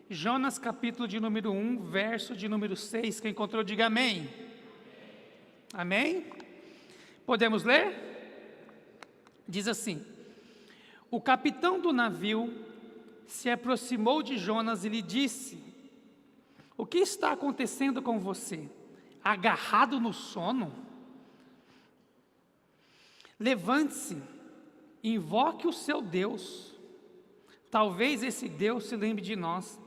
Jonas capítulo de número 1, verso de número 6, quem encontrou diga amém. Amém? Podemos ler? Diz assim: o capitão do navio se aproximou de Jonas e lhe disse: o que está acontecendo com você? Agarrado no sono? Levante-se, invoque o seu Deus. Talvez esse Deus se lembre de nós,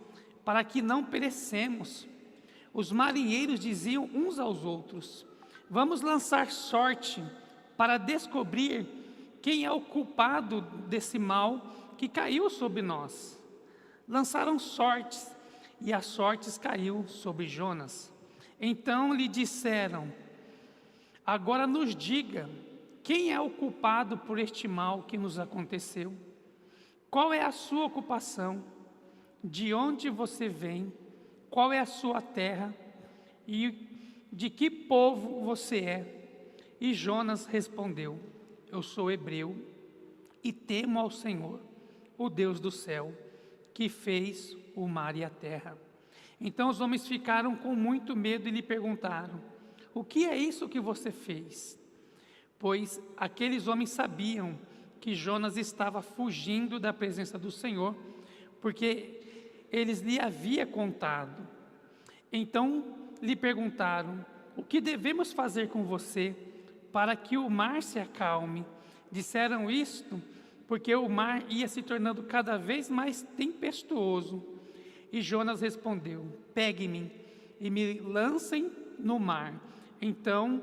para que não perecemos. Os marinheiros diziam uns aos outros: vamos lançar sorte para descobrir quem é o culpado desse mal que caiu sobre nós. Lançaram sortes, e as sortes caiu sobre Jonas. Então lhe disseram: agora nos diga, quem é o culpado por este mal que nos aconteceu? Qual é a sua ocupação? De onde você vem? Qual é a sua terra? E de que povo você é? E Jonas respondeu: eu sou hebreu e temo ao Senhor, o Deus do céu, que fez o mar e a terra. Então os homens ficaram com muito medo e lhe perguntaram: o que é isso que você fez? Pois aqueles homens sabiam que Jonas estava fugindo da presença do Senhor, porque eles lhe havia contado. Então lhe perguntaram: o que devemos fazer com você para que o mar se acalme? Disseram isto porque o mar ia se tornando cada vez mais tempestuoso. E Jonas respondeu: pegue-me e me lancem no mar, então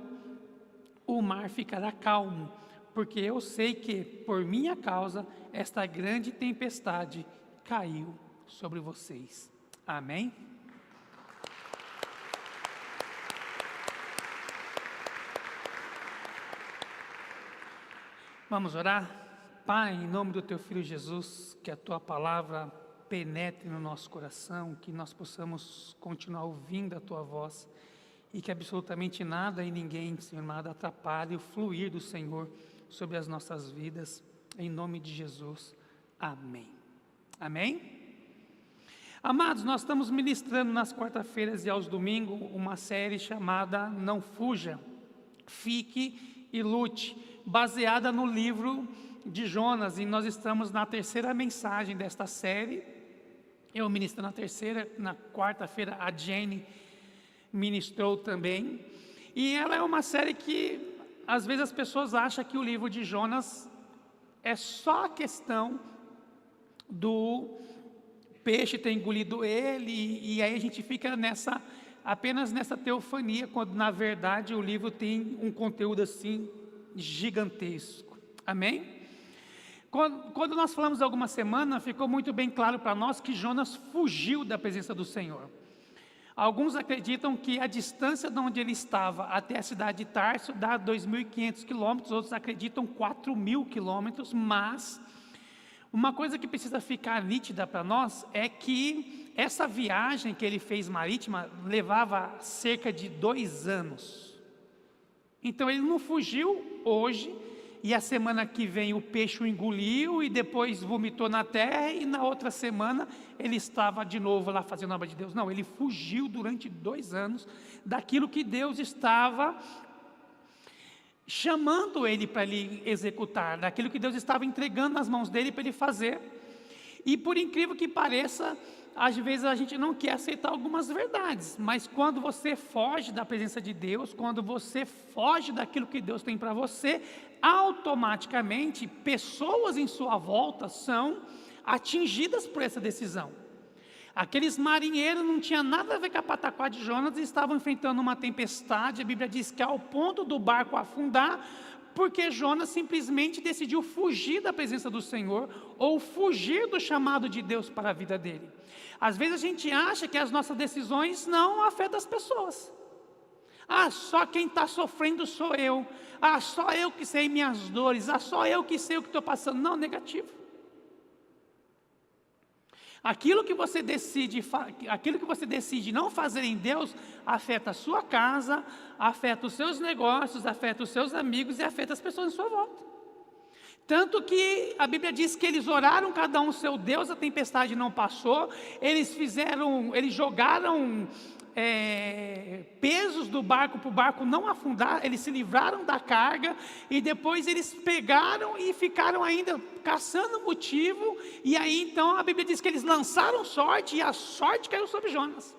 o mar ficará calmo, porque eu sei que, por minha causa, esta grande tempestade caiu sobre vocês. Amém? Vamos orar? Pai, em nome do Teu Filho Jesus, que a Tua palavra penetre no nosso coração, que nós possamos continuar ouvindo a Tua voz, e que absolutamente nada e ninguém, Senhor amado, atrapalhe o fluir do Senhor sobre as nossas vidas, em nome de Jesus. Amém. Amém? Amados, nós estamos ministrando nas quarta-feiras e aos domingos uma série chamada Não Fuja, Fique e Lute, baseada no livro de Jonas, e nós estamos na terceira mensagem desta série. Eu ministro na quarta-feira, a Jenny ministrou também, e ela é uma série que às vezes as pessoas acham que o livro de Jonas é só a questão do peixe ter engolido ele, e aí a gente fica apenas nessa teofania, quando na verdade o livro tem um conteúdo assim gigantesco. Amém? Quando nós falamos alguma semana, ficou muito bem claro para nós que Jonas fugiu da presença do Senhor. Alguns acreditam que a distância de onde ele estava até a cidade de Tarso dá 2.500 quilômetros, outros acreditam 4.000 quilômetros, mas uma coisa que precisa ficar nítida para nós é que essa viagem que ele fez marítima levava cerca de 2 anos. Então ele não fugiu hoje, e a semana que vem o peixe o engoliu e depois vomitou na terra, e na outra semana ele estava de novo lá fazendo a obra de Deus. Não, ele fugiu durante 2 anos daquilo que Deus estava chamando ele para ele executar, daquilo que Deus estava entregando nas mãos dele para ele fazer. E por incrível que pareça, às vezes a gente não quer aceitar algumas verdades, mas quando você foge da presença de Deus, quando você foge daquilo que Deus tem para você, automaticamente pessoas em sua volta são atingidas por essa decisão. Aqueles marinheiros não tinham nada a ver com a pataquá de Jonas e estavam enfrentando uma tempestade. A Bíblia diz que ao ponto do barco afundar, porque Jonas simplesmente decidiu fugir da presença do Senhor, ou fugir do chamado de Deus para a vida dele. Às vezes a gente acha que as nossas decisões não afetam as pessoas. Ah, só quem está sofrendo sou eu. Ah, só eu que sei minhas dores. Ah, só eu que sei o que estou passando. Não, negativo. Aquilo que você decide não fazer em Deus, afeta a sua casa, afeta os seus negócios, afeta os seus amigos e afeta as pessoas à sua volta. Tanto que a Bíblia diz que eles oraram cada um seu Deus, a tempestade não passou, eles jogaram pesos do barco para o barco não afundar, eles se livraram da carga, e depois eles pegaram e ficaram ainda caçando motivo, e aí então a Bíblia diz que eles lançaram sorte, e a sorte caiu sobre Jonas.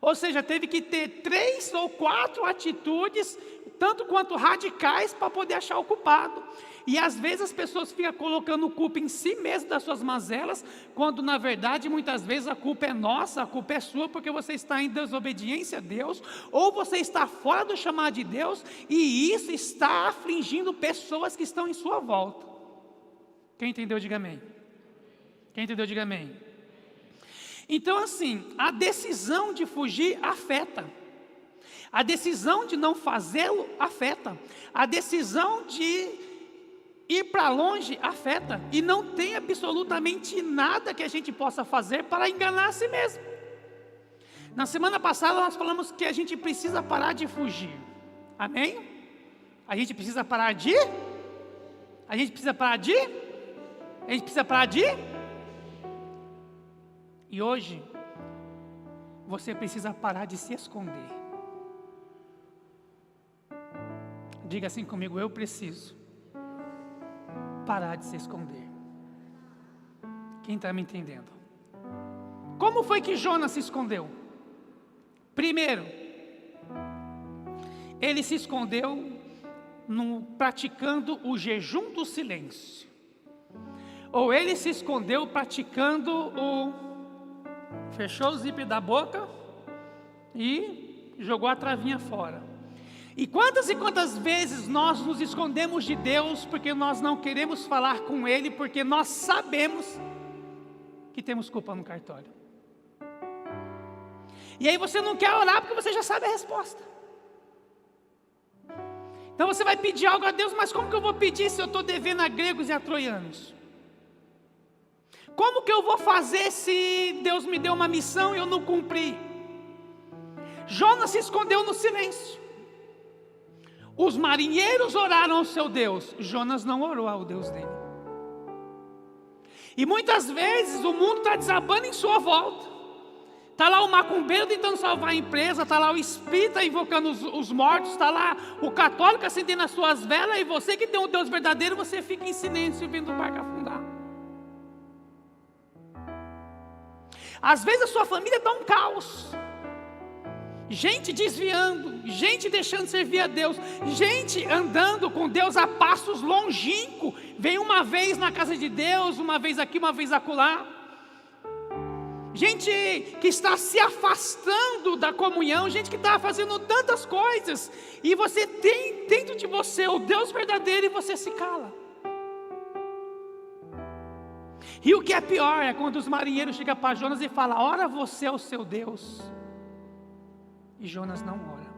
Ou seja, teve que ter 3 ou 4 atitudes, tanto quanto radicais, para poder achar o culpado. E às vezes as pessoas ficam colocando culpa em si mesmo das suas mazelas, quando na verdade muitas vezes a culpa é nossa, a culpa é sua, porque você está em desobediência a Deus, ou você está fora do chamado de Deus, e isso está afligindo pessoas que estão em sua volta. Quem entendeu, diga amém. Quem entendeu, diga amém. Então assim, a decisão de fugir afeta. A decisão de não fazê-lo afeta. A decisão de ir para longe afeta. E não tem absolutamente nada que a gente possa fazer para enganar a si mesmo. Na semana passada nós falamos que a gente precisa parar de fugir. Amém? A gente precisa parar de? A gente precisa parar de? A gente precisa parar de? E hoje, você precisa parar de se esconder. Diga assim comigo: eu preciso parar de se esconder. Quem está me entendendo? Como foi que Jonas se escondeu? Primeiro, ele se escondeu praticando o jejum do silêncio. Ou ele se escondeu praticando fechou o zíper da boca e jogou a travinha fora. E quantas vezes nós nos escondemos de Deus porque nós não queremos falar com Ele, porque nós sabemos que temos culpa no cartório. E aí você não quer orar porque você já sabe a resposta. Então você vai pedir algo a Deus, mas como que eu vou pedir se eu estou devendo a gregos e a troianos? Como que eu vou fazer se Deus me deu uma missão e eu não cumpri? Jonas se escondeu no silêncio. Os marinheiros oraram ao seu Deus, Jonas não orou ao Deus dele. E muitas vezes o mundo está desabando em sua volta. Está lá o macumbeiro tentando salvar a empresa, está lá o espírita invocando os mortos, está lá o católico acendendo as suas velas, e você que tem um Deus verdadeiro, você fica em silêncio vendo o barco afundar. Às vezes a sua família está um caos. Gente desviando, gente deixando de servir a Deus, gente andando com Deus a passos longínquos. Vem uma vez na casa de Deus, uma vez aqui, uma vez acolá. Gente que está se afastando da comunhão, gente que está fazendo tantas coisas, e você tem dentro de você o Deus verdadeiro e você se cala. E o que é pior é quando os marinheiros chegam para Jonas e falam: ora você ao seu Deus. E Jonas não ora.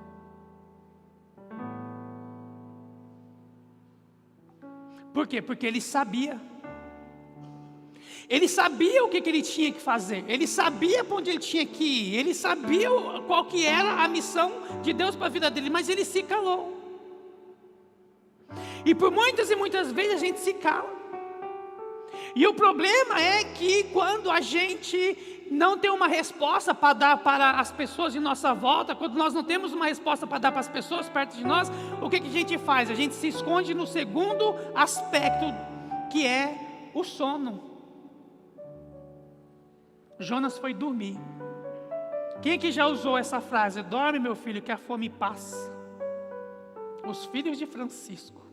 Por quê? Porque ele sabia. Ele sabia o que ele tinha que fazer. Ele sabia para onde ele tinha que ir. Ele sabia qual que era a missão de Deus para a vida dele. Mas ele se calou. E por muitas e muitas vezes a gente se cala. E o problema é que quando a gente não tem uma resposta para dar para as pessoas em nossa volta, quando nós não temos uma resposta para dar para as pessoas perto de nós, o que a gente faz? A gente se esconde no segundo aspecto, que é o sono. Jonas foi dormir. Quem aqui já usou essa frase? Dorme, meu filho, que a fome passa. Os filhos de Francisco.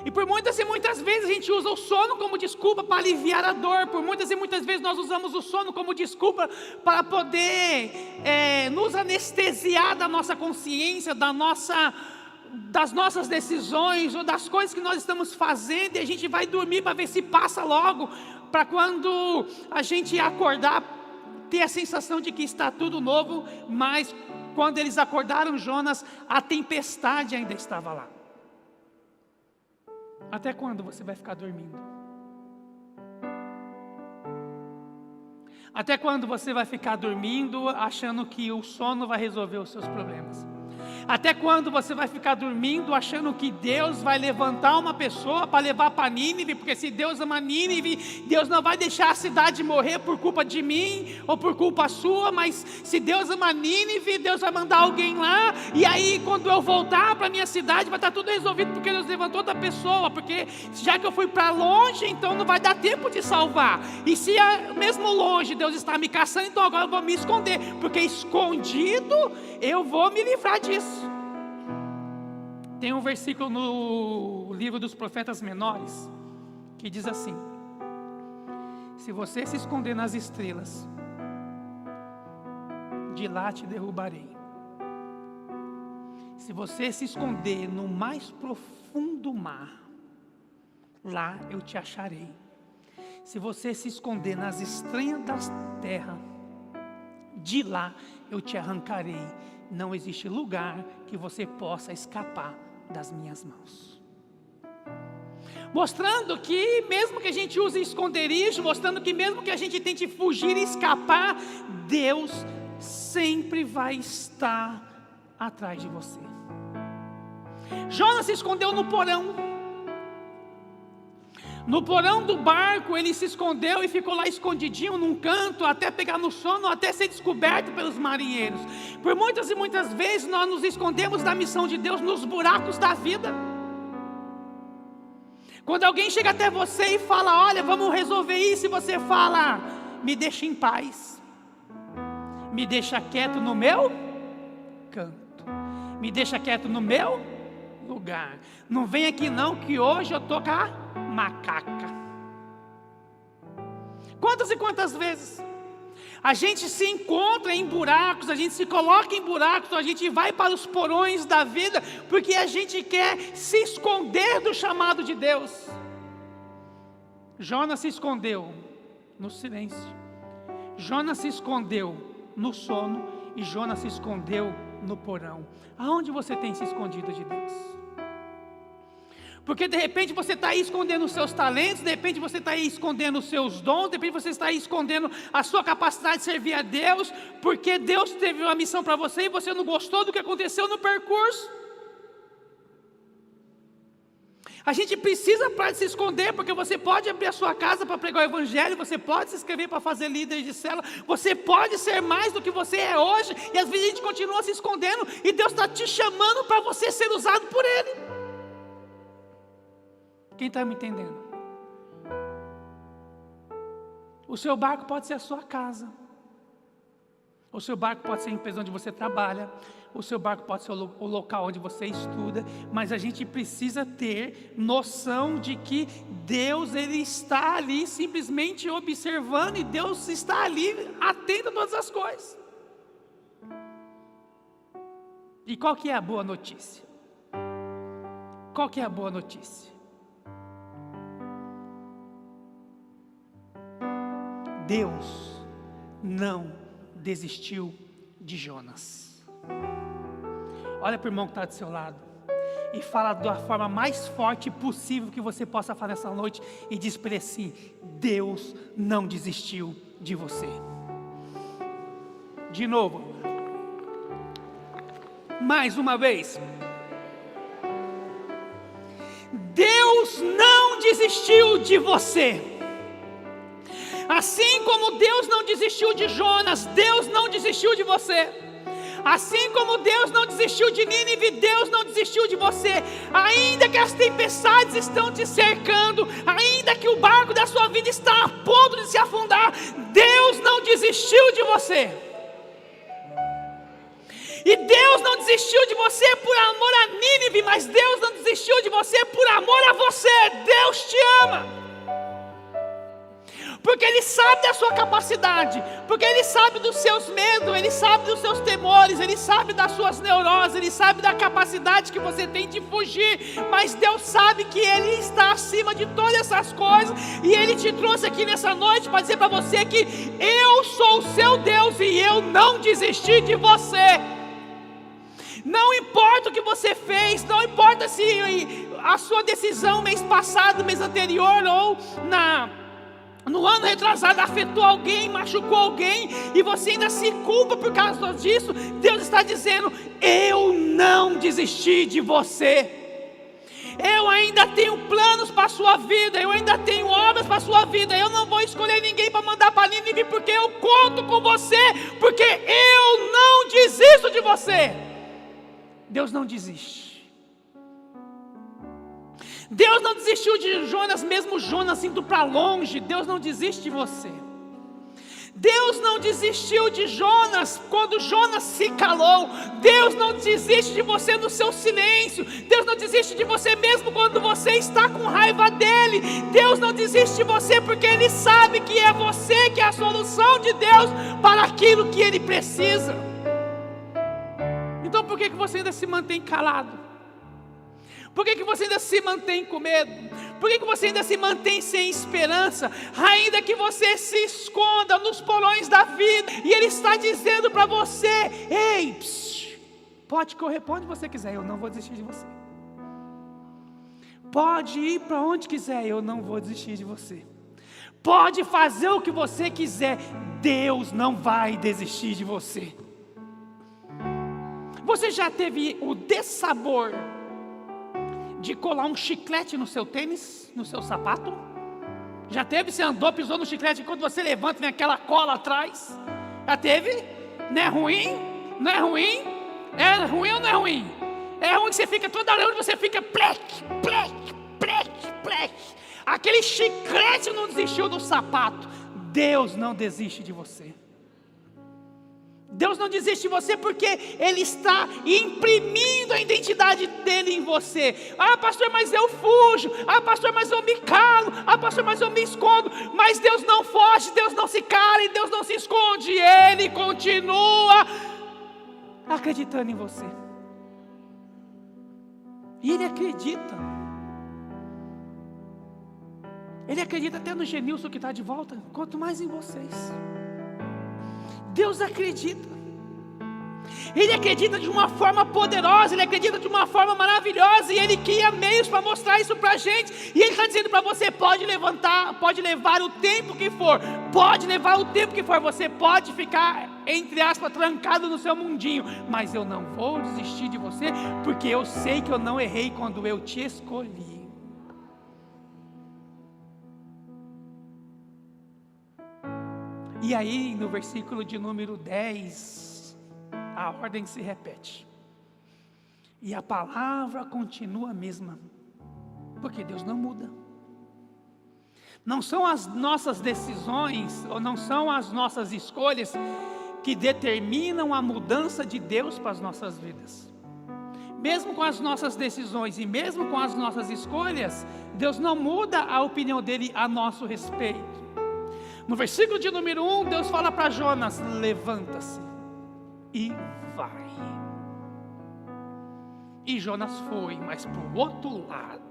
E por muitas e muitas vezes a gente usa o sono como desculpa para aliviar a dor. Por muitas e muitas vezes nós usamos o sono como desculpa para poder nos anestesiar da nossa consciência, das nossas decisões, ou das coisas que nós estamos fazendo, e a gente vai dormir para ver se passa logo, para quando a gente acordar, ter a sensação de que está tudo novo. Mas quando eles acordaram Jonas, a tempestade ainda estava lá. Até quando você vai ficar dormindo? Até quando você vai ficar dormindo achando que o sono vai resolver os seus problemas? Até quando você vai ficar dormindo achando que Deus vai levantar uma pessoa para levar para Nínive? Porque se Deus ama Nínive, Deus não vai deixar a cidade morrer por culpa de mim ou por culpa sua. Mas se Deus ama Nínive, Deus vai mandar alguém lá. E aí quando eu voltar para minha cidade vai estar tudo resolvido, porque Deus levantou outra pessoa. Porque já que eu fui para longe, então não vai dar tempo de salvar. E se mesmo longe Deus está me caçando, então agora eu vou me esconder. Porque escondido eu vou me livrar disso. Tem um versículo no livro dos profetas menores que diz assim: se você se esconder nas estrelas, de lá te derrubarei. Se você se esconder no mais profundo mar, lá eu te acharei. Se você se esconder nas estranhas da terra, de lá eu te arrancarei. Não existe lugar que você possa escapar das minhas mãos. Mostrando que mesmo que a gente use esconderijo, mostrando que mesmo que a gente tente fugir e escapar, Deus sempre vai estar atrás de você. Jonas se escondeu no porão. No porão do barco ele se escondeu e ficou lá escondidinho num canto, até pegar no sono, até ser descoberto pelos marinheiros. Por muitas e muitas vezes nós nos escondemos da missão de Deus nos buracos da vida. Quando alguém chega até você e fala: olha, vamos resolver isso, e você fala: me deixa em paz, me deixa quieto no meu canto, me deixa quieto no meu lugar, não vem aqui não, que hoje eu estou com a macaca. Quantas e quantas vezes a gente se encontra em buracos, a gente se coloca em buracos, a gente vai para os porões da vida, porque a gente quer se esconder do chamado de Deus. Jonas se escondeu no silêncio, Jonas se escondeu no sono, e Jonas se escondeu no porão. Aonde você tem se escondido de Deus? Porque de repente você está aí escondendo os seus talentos, de repente você está aí escondendo os seus dons, de repente você está aí escondendo a sua capacidade de servir a Deus, porque Deus teve uma missão para você e você não gostou do que aconteceu no percurso. A gente precisa parar de se esconder, porque você pode abrir a sua casa para pregar o Evangelho, você pode se inscrever para fazer líder de célula, você pode ser mais do que você é hoje, e às vezes a gente continua se escondendo, e Deus está te chamando para você ser usado por Ele. Quem está me entendendo? O seu barco pode ser a sua casa, o seu barco pode ser a empresa onde você trabalha, o seu barco pode ser o local onde você estuda, mas a gente precisa ter noção de que Deus, Ele está ali simplesmente observando, e Deus está ali atento a todas as coisas. E qual que é a boa notícia? Qual que é a boa notícia? Deus não desistiu de Jonas. Olha para o irmão que está do seu lado e fala da forma mais forte possível que você possa falar nessa noite, e diz para ele assim: Deus não desistiu de você. De novo, mais uma vez, Deus não desistiu de você. Assim como Deus não desistiu de Jonas, Deus não desistiu de você. Assim como Deus não desistiu de Nínive, Deus não desistiu de você. Ainda que as tempestades estão te cercando, ainda que o barco da sua vida está a ponto de se afundar, Deus não desistiu de você. E Deus não desistiu de você por amor a Nínive, mas Deus não desistiu de você por amor a você. Deus te ama. Porque Ele sabe da sua capacidade, porque Ele sabe dos seus medos, Ele sabe dos seus temores, Ele sabe das suas neuroses, Ele sabe da capacidade que você tem de fugir, mas Deus sabe que Ele está acima de todas essas coisas, e Ele te trouxe aqui nessa noite para dizer para você que eu sou o seu Deus e eu não desisti de você. Não importa o que você fez, não importa se a sua decisão mês passado, mês anterior ou no ano retrasado afetou alguém, machucou alguém, e você ainda se culpa por causa disso, Deus está dizendo: eu não desisti de você. Eu ainda tenho planos para a sua vida, eu ainda tenho obras para a sua vida. Eu não vou escolher ninguém para mandar para Nínive, porque eu conto com você, porque eu não desisto de você. Deus não desiste. Deus não desistiu de Jonas, mesmo Jonas indo para longe. Deus não desiste de você. Deus não desistiu de Jonas quando Jonas se calou. Deus não desiste de você no seu silêncio. Deus não desiste de você mesmo quando você está com raiva dele. Deus não desiste de você porque ele sabe que é você que é a solução de Deus para aquilo que ele precisa. Então por que você ainda se mantém calado? Por que você ainda se mantém com medo? Por que você ainda se mantém sem esperança? Ainda que você se esconda nos porões da vida, e Ele está dizendo para você: ei, pode correr para onde você quiser, eu não vou desistir de você. Pode ir para onde quiser, eu não vou desistir de você. Pode fazer o que você quiser, Deus não vai desistir de você. Você já teve o dessabor de colar um chiclete no seu tênis, no seu sapato? Já teve? Você andou, pisou no chiclete, e quando você levanta vem aquela cola atrás? Já teve? Não é ruim? Não é ruim? É ruim ou não é ruim? É ruim que você fica toda hora, você fica pleque, pleque, pleque, pleque. Aquele chiclete não desistiu do sapato. Deus não desiste de você. Deus não desiste de você porque Ele está imprimindo a identidade dEle em você. Ah, pastor, mas eu fujo. Ah, pastor, mas eu me calo. Ah, pastor, mas eu me escondo. Mas Deus não foge, Deus não se cala e Deus não se esconde. Ele continua acreditando em você. E Ele acredita. Ele acredita até no Genilson que está de volta, quanto mais em vocês. Deus acredita. Ele acredita de uma forma poderosa, Ele acredita de uma forma maravilhosa, e Ele cria meios para mostrar isso para a gente. E Ele está dizendo para você: pode levantar, pode levar o tempo que for, pode levar o tempo que for, você pode ficar, entre aspas, trancado no seu mundinho, mas eu não vou desistir de você, porque eu sei que eu não errei quando eu te escolhi. E aí no versículo de número 10, a ordem se repete. E a palavra continua a mesma, porque Deus não muda. Não são as nossas decisões, ou não são as nossas escolhas que determinam a mudança de Deus para as nossas vidas. Mesmo com as nossas decisões e mesmo com as nossas escolhas, Deus não muda a opinião dele a nosso respeito. No versículo de número 1, Deus fala para Jonas: levanta-se e vai. E Jonas foi, mas para o outro lado.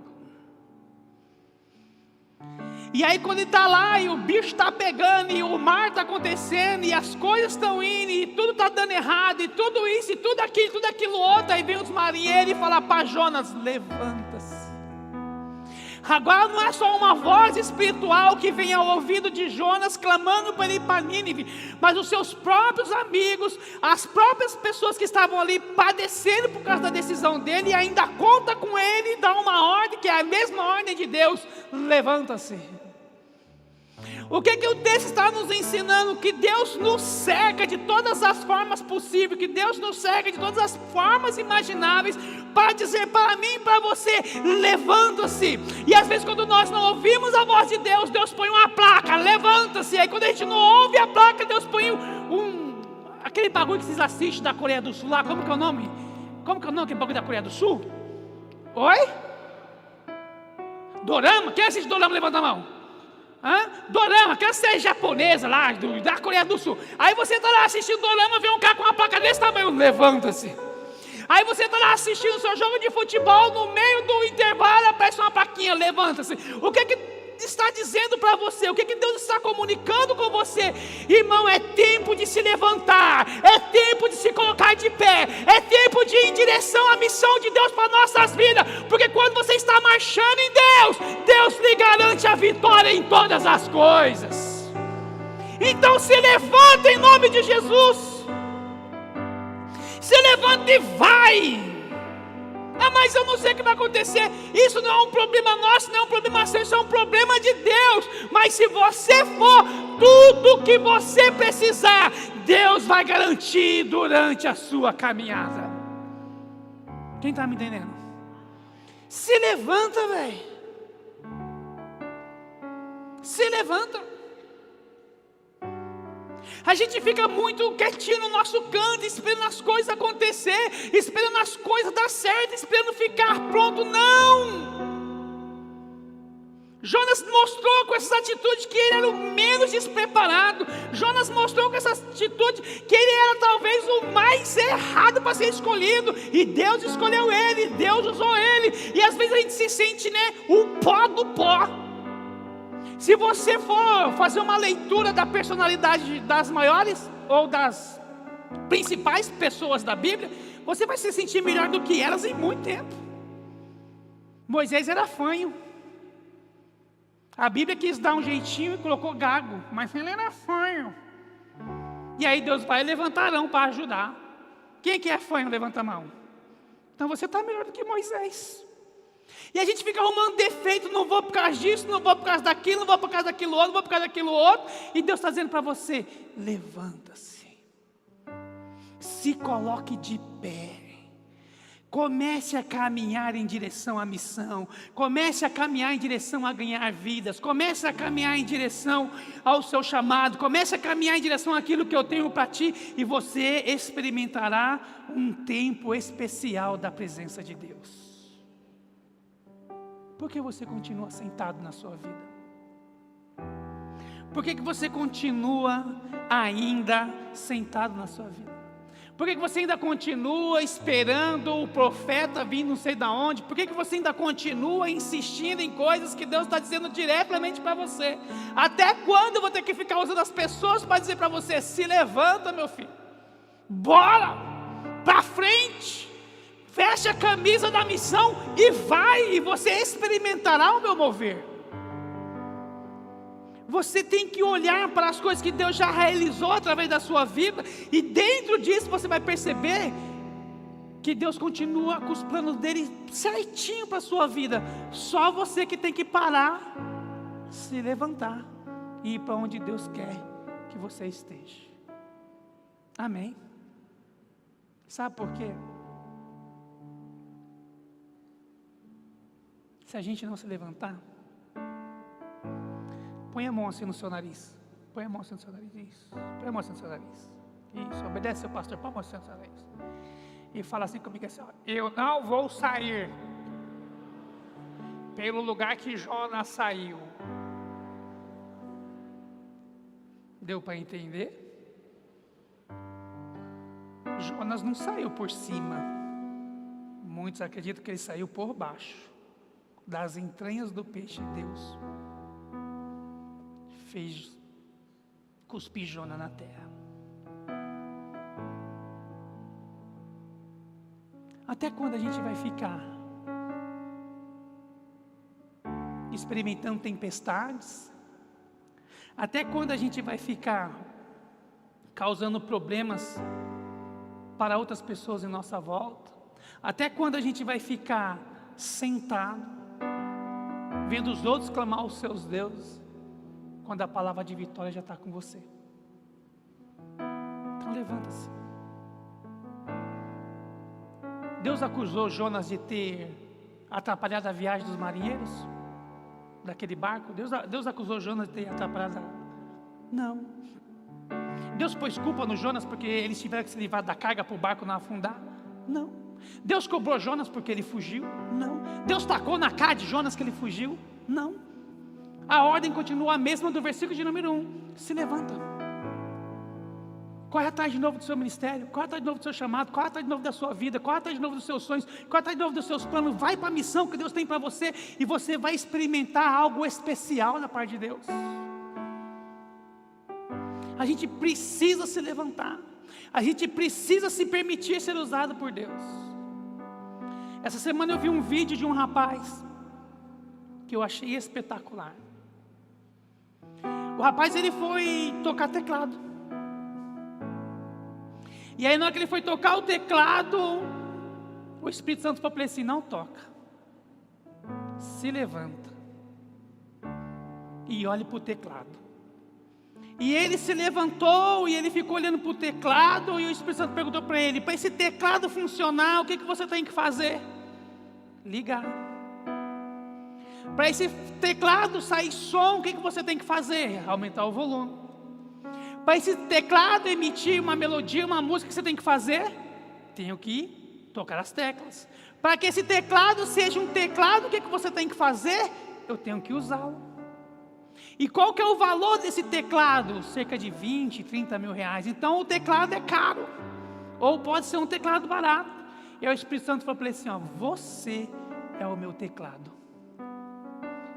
E aí quando ele está lá, e o bicho está pegando, e o mar está acontecendo, e as coisas estão indo, e tudo está dando errado, e tudo isso, e tudo aquilo outro, aí vem os marinheiros e falam para Jonas: levanta-se. Agora não é só uma voz espiritual que vem ao ouvido de Jonas clamando para ele ir para Nínive, mas os seus próprios amigos, as próprias pessoas que estavam ali padecendo por causa da decisão dele, e ainda conta com ele e dá uma ordem que é a mesma ordem de Deus: levanta-se. O que o texto está nos ensinando? Que Deus nos cerca de todas as formas possíveis, que Deus nos cerca de todas as formas imagináveis, para dizer para mim e para você: levanta-se. E às vezes quando nós não ouvimos a voz de Deus, Deus põe uma placa: levanta-se. Aí quando a gente não ouve a placa, Deus põe aquele bagulho que vocês assistem da Coreia do Sul lá, como que é o nome? Como que é o nome daquele bagulho da Coreia do Sul? Oi? Dorama? Quem assiste Dorama, levanta a mão. Dorama, aquela série japonesa lá da Coreia do Sul. Aí você está lá assistindo Dorama, vê um cara com uma placa desse tamanho: levanta-se. Aí você está lá assistindo o seu jogo de futebol, no meio do intervalo aparece uma plaquinha: levanta-se. O que está dizendo para você? O que Deus está comunicando com você? Irmão, é tempo de se levantar, é tempo de se colocar de pé, é tempo de ir em direção à missão de Deus para nossas vidas, porque quando você está marchando em Deus, Deus lhe garante a vitória em todas as coisas. Então se levanta em nome de Jesus, se levanta e vai. Mas eu não sei o que vai acontecer. Isso não é um problema nosso, não é um problema seu, isso é um problema de Deus. Mas se você for, tudo que você precisar, Deus vai garantir durante a sua caminhada. Quem está me entendendo? Se levanta, velho. Se levanta. A gente fica muito quietinho no nosso canto, esperando as coisas acontecer, esperando as coisas dar certo, esperando ficar pronto. Não! Jonas mostrou com essa atitude que ele era o menos despreparado. Jonas mostrou com essa atitude que ele era talvez o mais errado para ser escolhido. E Deus escolheu ele, Deus usou ele. E às vezes a gente se sente, o pó do pó. Se você for fazer uma leitura da personalidade das maiores ou das principais pessoas da Bíblia, você vai se sentir melhor do que elas em muito tempo. Moisés era fanho. A Bíblia quis dar um jeitinho e colocou gago, mas ele era fanho. E aí Deus vai levantar Arão para ajudar. Quem que é fanho, levanta a mão. Então você está melhor do que Moisés. E a gente fica arrumando defeito, não vou por causa disso, não vou por causa daquilo, não vou por causa daquilo outro, não vou por causa daquilo outro. E Deus está dizendo para você, levanta-se, se coloque de pé, comece a caminhar em direção à missão, comece a caminhar em direção a ganhar vidas, comece a caminhar em direção ao seu chamado, comece a caminhar em direção àquilo que eu tenho para ti, e você experimentará um tempo especial da presença de Deus. Por que você continua sentado na sua vida? Por que você continua ainda sentado na sua vida? Por que você ainda continua esperando o profeta vir não sei de onde? Por que você ainda continua insistindo em coisas que Deus está dizendo diretamente para você? Até quando eu vou ter que ficar usando as pessoas para dizer para você, se levanta, meu filho, bora, para frente. Fecha a camisa da missão e vai, e você experimentará o meu mover. Você tem que olhar para as coisas que Deus já realizou através da sua vida, e dentro disso você vai perceber que Deus continua com os planos dele certinho para a sua vida. Só você que tem que parar, se levantar e ir para onde Deus quer que você esteja. Amém? Sabe por quê? Se a gente não se levantar, põe a mão assim no seu nariz. Põe a mão assim no seu nariz. Isso. Põe a mão assim no seu nariz. Isso. Obedece seu pastor. Põe a mão assim no seu nariz. E fala assim comigo assim: eu não vou sair pelo lugar que Jonas saiu. Deu para entender? Jonas não saiu por cima. Muitos acreditam que ele saiu por baixo. Das entranhas do peixe, Deus fez cuspir Jonas na terra. Até quando a gente vai ficar experimentando tempestades? Até quando a gente vai ficar causando problemas para outras pessoas em nossa volta? Até quando a gente vai ficar sentado vendo os outros clamar os seus deuses, quando a palavra de vitória já está com você? Então levanta-se. Deus acusou Jonas de ter atrapalhado a viagem dos marinheiros, daquele barco. Deus acusou Jonas de ter atrapalhado Não. Deus pôs culpa no Jonas porque eles tiveram que se livrar da carga para o barco não afundar? Não. Deus cobrou Jonas porque ele fugiu? Não. Deus tacou na cara de Jonas que ele fugiu? Não. A ordem continua a mesma do versículo de número 1. Se levanta. Corre atrás de novo do seu ministério, corre atrás de novo do seu chamado, corre atrás de novo da sua vida, corre atrás de novo dos seus sonhos, corre atrás de novo dos seus planos. Vai para a missão que Deus tem para você e você vai experimentar algo especial da parte de Deus. A gente precisa se levantar, a gente precisa se permitir ser usado por Deus. Essa semana eu vi um vídeo de um rapaz que eu achei espetacular. O rapaz, ele foi tocar teclado. E aí na hora que ele foi tocar o teclado, o Espírito Santo falou para ele assim: não toca, se levanta e olhe para o teclado. E ele se levantou e ele ficou olhando para o teclado, e o Espírito Santo perguntou para ele: para esse teclado funcionar, o que você tem que fazer? Ligar. Para esse teclado sair som, o que você tem que fazer? Aumentar o volume. Para esse teclado emitir uma melodia, uma música, que você tem que fazer? Tenho que tocar as teclas. Para que esse teclado seja um teclado, o que você tem que fazer? Eu tenho que usá-lo. E qual que é o valor desse teclado? Cerca de 20, 30 mil reais. Então o teclado é caro, ou pode ser um teclado barato. E aí o Espírito Santo falou para ele assim: ó, você é o meu teclado.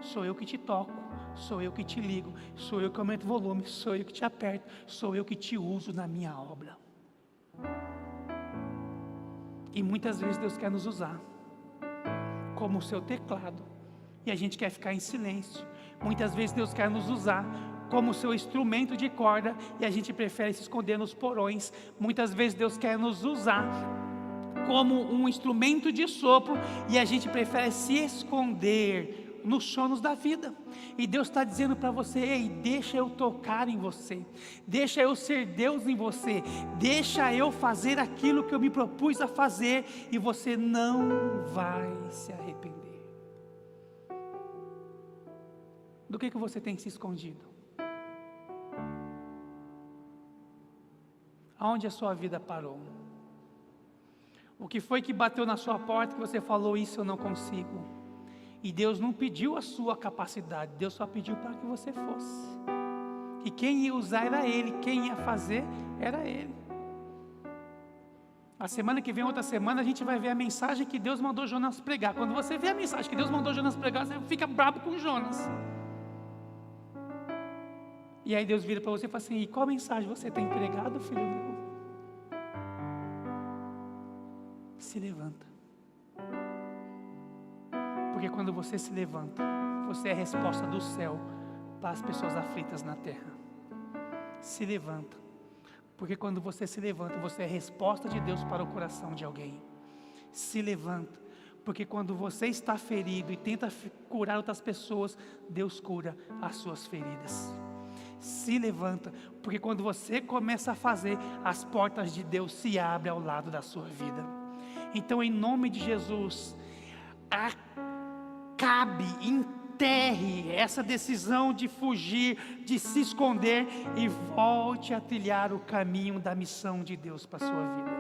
Sou eu que te toco, sou eu que te ligo, sou eu que aumento o volume, sou eu que te aperto, sou eu que te uso na minha obra. E muitas vezes Deus quer nos usar como o seu teclado, e a gente quer ficar em silêncio. Muitas vezes Deus quer nos usar como o seu instrumento de corda, e a gente prefere se esconder nos porões. Muitas vezes Deus quer nos usar como um instrumento de sopro, e a gente prefere se esconder nos sonos da vida. E Deus está dizendo para você: ei, deixa eu tocar em você, deixa eu ser Deus em você, deixa eu fazer aquilo que eu me propus a fazer, e você não vai se arrepender. Do que você tem se escondido? Aonde a sua vida parou? O que foi que bateu na sua porta que você falou: isso eu não consigo? E Deus não pediu a sua capacidade, Deus só pediu para que você fosse. E quem ia usar era Ele, quem ia fazer era Ele. A semana que vem, outra semana, a gente vai ver a mensagem que Deus mandou Jonas pregar. Quando você vê a mensagem que Deus mandou Jonas pregar, você fica bravo com Jonas. E aí Deus vira para você e fala assim: e qual mensagem você tem pregado, filho meu? Se levanta. Porque quando você se levanta, você é a resposta do céu para as pessoas aflitas na terra. Se levanta. Porque quando você se levanta, você é a resposta de Deus para o coração de alguém. Se levanta. Porque quando você está ferido e tenta curar outras pessoas, Deus cura as suas feridas. Se levanta, porque quando você começa a fazer, as portas de Deus se abrem ao lado da sua vida. Então, em nome de Jesus, acabe, enterre essa decisão de fugir, de se esconder, e volte a trilhar o caminho da missão de Deus para a sua vida.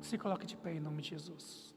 Se coloque de pé em nome de Jesus.